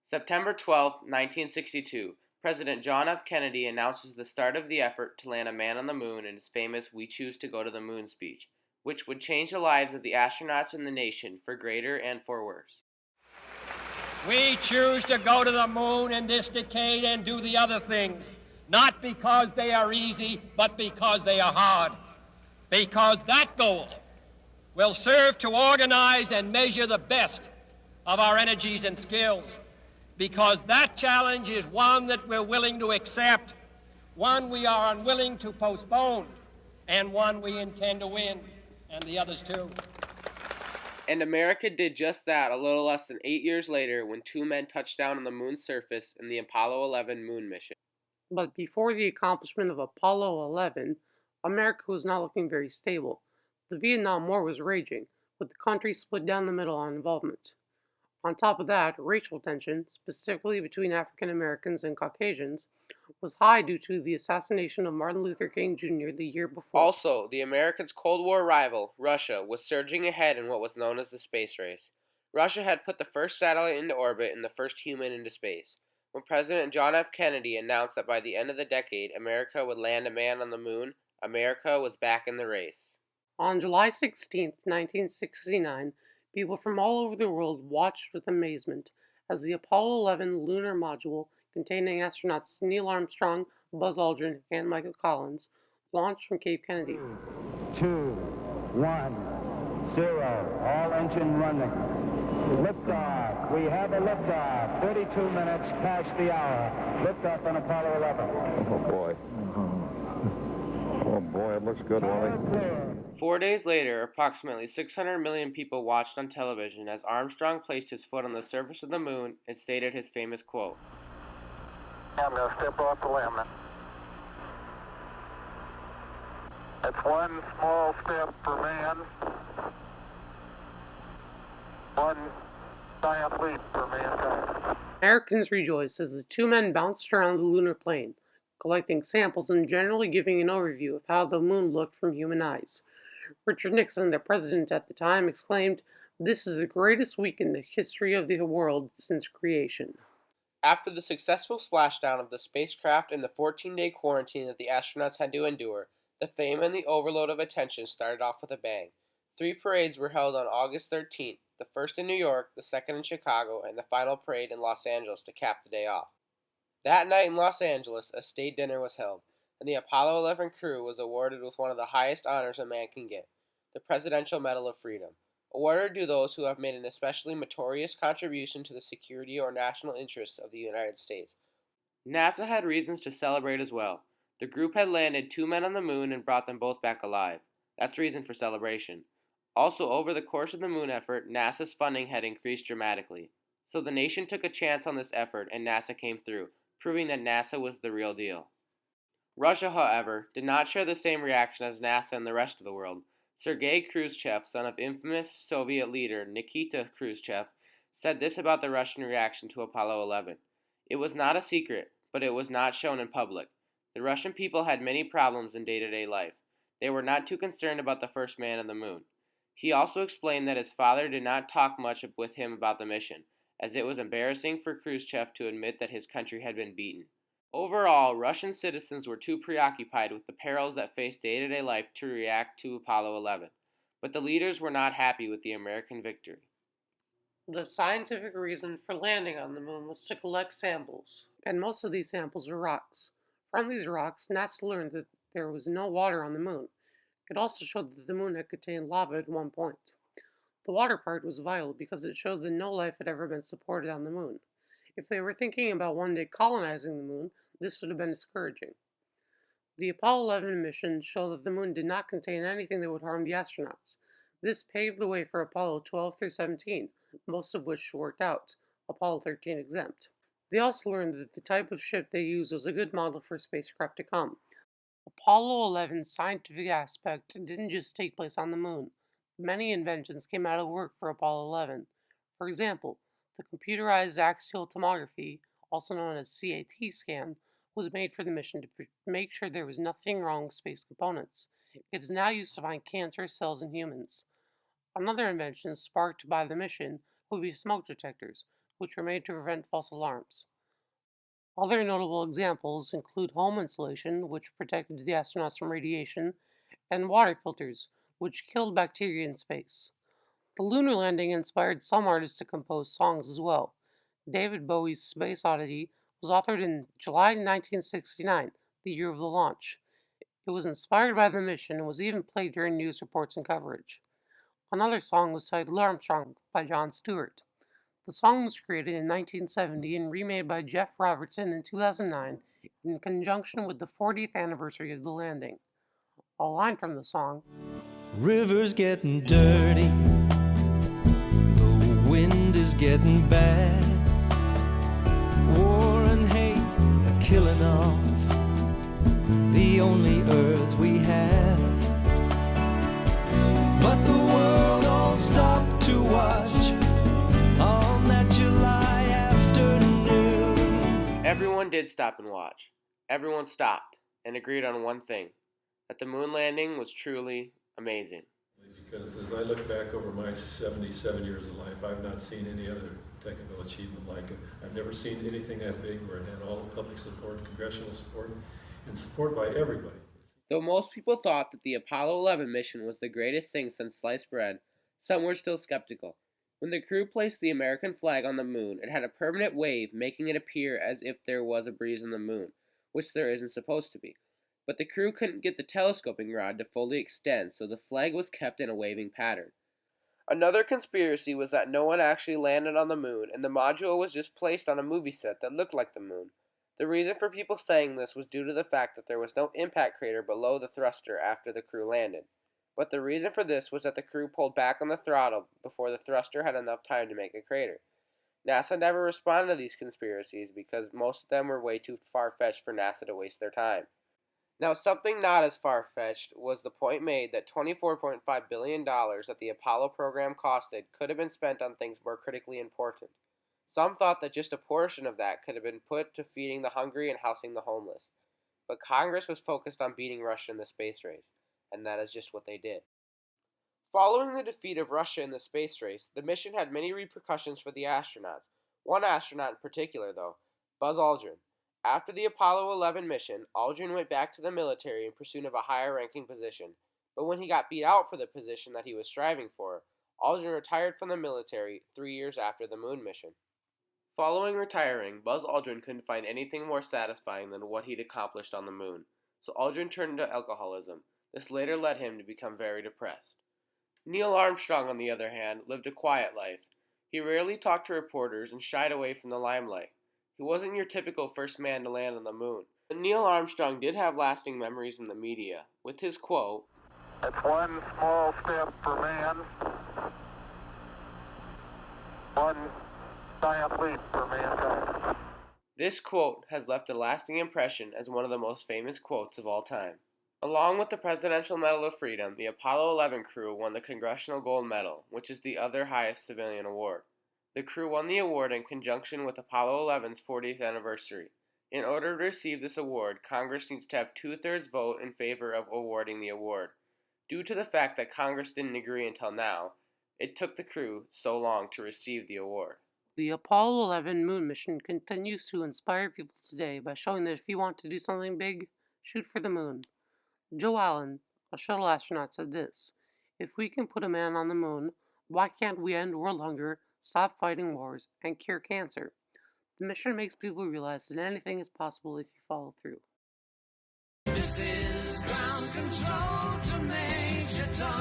September 12, 1962, President John F. Kennedy announces the start of the effort to land a man on the moon in his famous "We Choose to Go to the Moon" speech, which would change the lives of the astronauts and the nation for greater and for worse. We choose to go to the moon in this decade and do the other things, not because they are easy, but because they are hard. Because that goal will serve to organize and measure the best of our energies and skills. Because that challenge is one that we're willing to accept, one we are unwilling to postpone, and one we intend to win, and the others too. And America did just that a little less than 8 years later when two men touched down on the moon's surface in the Apollo 11 moon mission. But before the accomplishment of Apollo 11, America was not looking very stable. The Vietnam War was raging, with the country split down the middle on involvement. On top of that, racial tension, specifically between African Americans and Caucasians, was high due to the assassination of Martin Luther King Jr. the year before. Also, the Americans' Cold War rival, Russia, was surging ahead in what was known as the space race. Russia had put the first satellite into orbit and the first human into space. When President John F. Kennedy announced that by the end of the decade, America would land a man on the moon, America was back in the race. On July 16, 1969, people from all over the world watched with amazement as the Apollo 11 lunar module containing astronauts Neil Armstrong, Buzz Aldrin, and Michael Collins launched from Cape Kennedy. 2, 1, 0, all engine running. Liftoff. We have a liftoff. 32 minutes past the hour. Liftoff on Apollo 11. Oh, boy. Oh, boy, it looks good, Wally. 4 days later, approximately 600 million people watched on television as Armstrong placed his foot on the surface of the moon and stated his famous quote. I'm going to step off the limb. That's one small step for man, one giant leap for mankind. Americans rejoiced as the two men bounced around the lunar plane, collecting samples and generally giving an overview of how the moon looked from human eyes. Richard Nixon, the president at the time, exclaimed, "This is the greatest week in the history of the world since creation." After the successful splashdown of the spacecraft and the 14-day quarantine that the astronauts had to endure, the fame and the overload of attention started off with a bang. 3 parades were held on August 13th, the first in New York, the second in Chicago, and the final parade in Los Angeles to cap the day off. That night in Los Angeles, a state dinner was held, and the Apollo 11 crew was awarded with one of the highest honors a man can get, the Presidential Medal of Freedom, awarded to those who have made an especially meritorious contribution to the security or national interests of the United States. NASA had reasons to celebrate as well. The group had landed 2 men on the moon and brought them both back alive. That's reason for celebration. Also, over the course of the moon effort, NASA's funding had increased dramatically. So the nation took a chance on this effort and NASA came through, proving that NASA was the real deal. Russia, however, did not share the same reaction as NASA and the rest of the world. Sergei Khrushchev, son of infamous Soviet leader Nikita Khrushchev, said this about the Russian reaction to Apollo 11. It was not a secret, but it was not shown in public. The Russian people had many problems in day-to-day life. They were not too concerned about the first man on the moon. He also explained that his father did not talk much with him about the mission, as it was embarrassing for Khrushchev to admit that his country had been beaten. Overall, Russian citizens were too preoccupied with the perils that faced day-to-day life to react to Apollo 11, but the leaders were not happy with the American victory. The scientific reason for landing on the moon was to collect samples, and most of these samples were rocks. From these rocks, NASA learned that there was no water on the moon. It also showed that the moon had contained lava at one point. The water part was vital because it showed that no life had ever been supported on the moon. If they were thinking about one day colonizing the moon, this would have been discouraging. The Apollo 11 mission showed that the moon did not contain anything that would harm the astronauts. This paved the way for Apollo 12 through 17, most of which worked out, Apollo 13 exempt. They also learned that the type of ship they used was a good model for spacecraft to come. Apollo 11's scientific aspect didn't just take place on the moon. Many inventions came out of work for Apollo 11. For example, the computerized axial tomography, also known as CAT scan, was made for the mission to make sure there was nothing wrong with space components. It is now used to find cancerous cells in humans. Another invention sparked by the mission would be smoke detectors, which were made to prevent false alarms. Other notable examples include home insulation, which protected the astronauts from radiation, and water filters, which killed bacteria in space. The lunar landing inspired some artists to compose songs as well. David Bowie's Space Oddity was authored in July 1969, the year of the launch. It was inspired by the mission and was even played during news reports and coverage. Another song was titled Armstrong by Jon Stewart. The song was created in 1970 and remade by Jeff Robertson in 2009 in conjunction with the 40th anniversary of the landing. A line from the song: River's getting dirty, the wind is getting bad, war and hate are killing off the only earth we have. But the world all stopped to watch on that July afternoon. Everyone did stop and watch. Everyone stopped and agreed on one thing, that the moon landing was truly amazing. Because as I look back over my 77 years of life, I've not seen any other technical achievement like it. I've never seen anything that big where it had all the public support, congressional support, and support by everybody. Though most people thought that the Apollo 11 mission was the greatest thing since sliced bread, some were still skeptical. When the crew placed the American flag on the moon, it had a permanent wave, making it appear as if there was a breeze on the moon, which there isn't supposed to be. But the crew couldn't get the telescoping rod to fully extend, so the flag was kept in a waving pattern. Another conspiracy was that no one actually landed on the moon, and the module was just placed on a movie set that looked like the moon. The reason for people saying this was due to the fact that there was no impact crater below the thruster after the crew landed. But the reason for this was that the crew pulled back on the throttle before the thruster had enough time to make a crater. NASA never responded to these conspiracies because most of them were way too far-fetched for NASA to waste their time. Now, something not as far-fetched was the point made that $24.5 billion that the Apollo program costed could have been spent on things more critically important. Some thought that just a portion of that could have been put to feeding the hungry and housing the homeless. But Congress was focused on beating Russia in the space race, and that is just what they did. Following the defeat of Russia in the space race, the mission had many repercussions for the astronauts. One astronaut in particular, though, Buzz Aldrin. After the Apollo 11 mission, Aldrin went back to the military in pursuit of a higher-ranking position. But when he got beat out for the position that he was striving for, Aldrin retired from the military 3 years after the moon mission. Following retiring, Buzz Aldrin couldn't find anything more satisfying than what he'd accomplished on the moon, so Aldrin turned to alcoholism. This later led him to become very depressed. Neil Armstrong, on the other hand, lived a quiet life. He rarely talked to reporters and shied away from the limelight. He wasn't your typical first man to land on the moon. But Neil Armstrong did have lasting memories in the media, with his quote, "It's one small step for man, one giant leap for mankind." This quote has left a lasting impression as one of the most famous quotes of all time. Along with the Presidential Medal of Freedom, the Apollo 11 crew won the Congressional Gold Medal, which is the other highest civilian award. The crew won the award in conjunction with Apollo 11's 40th anniversary. In order to receive this award, Congress needs to have 2/3 vote in favor of awarding the award. Due to the fact that Congress didn't agree until now, it took the crew so long to receive the award. The Apollo 11 moon mission continues to inspire people today by showing that if you want to do something big, shoot for the moon. Joe Allen, a shuttle astronaut, said this: "If we can put a man on the moon, why can't we end world hunger, stop fighting wars, and cure cancer?" The mission makes people realize that anything is possible if you follow through. This is ground control to Major Tom.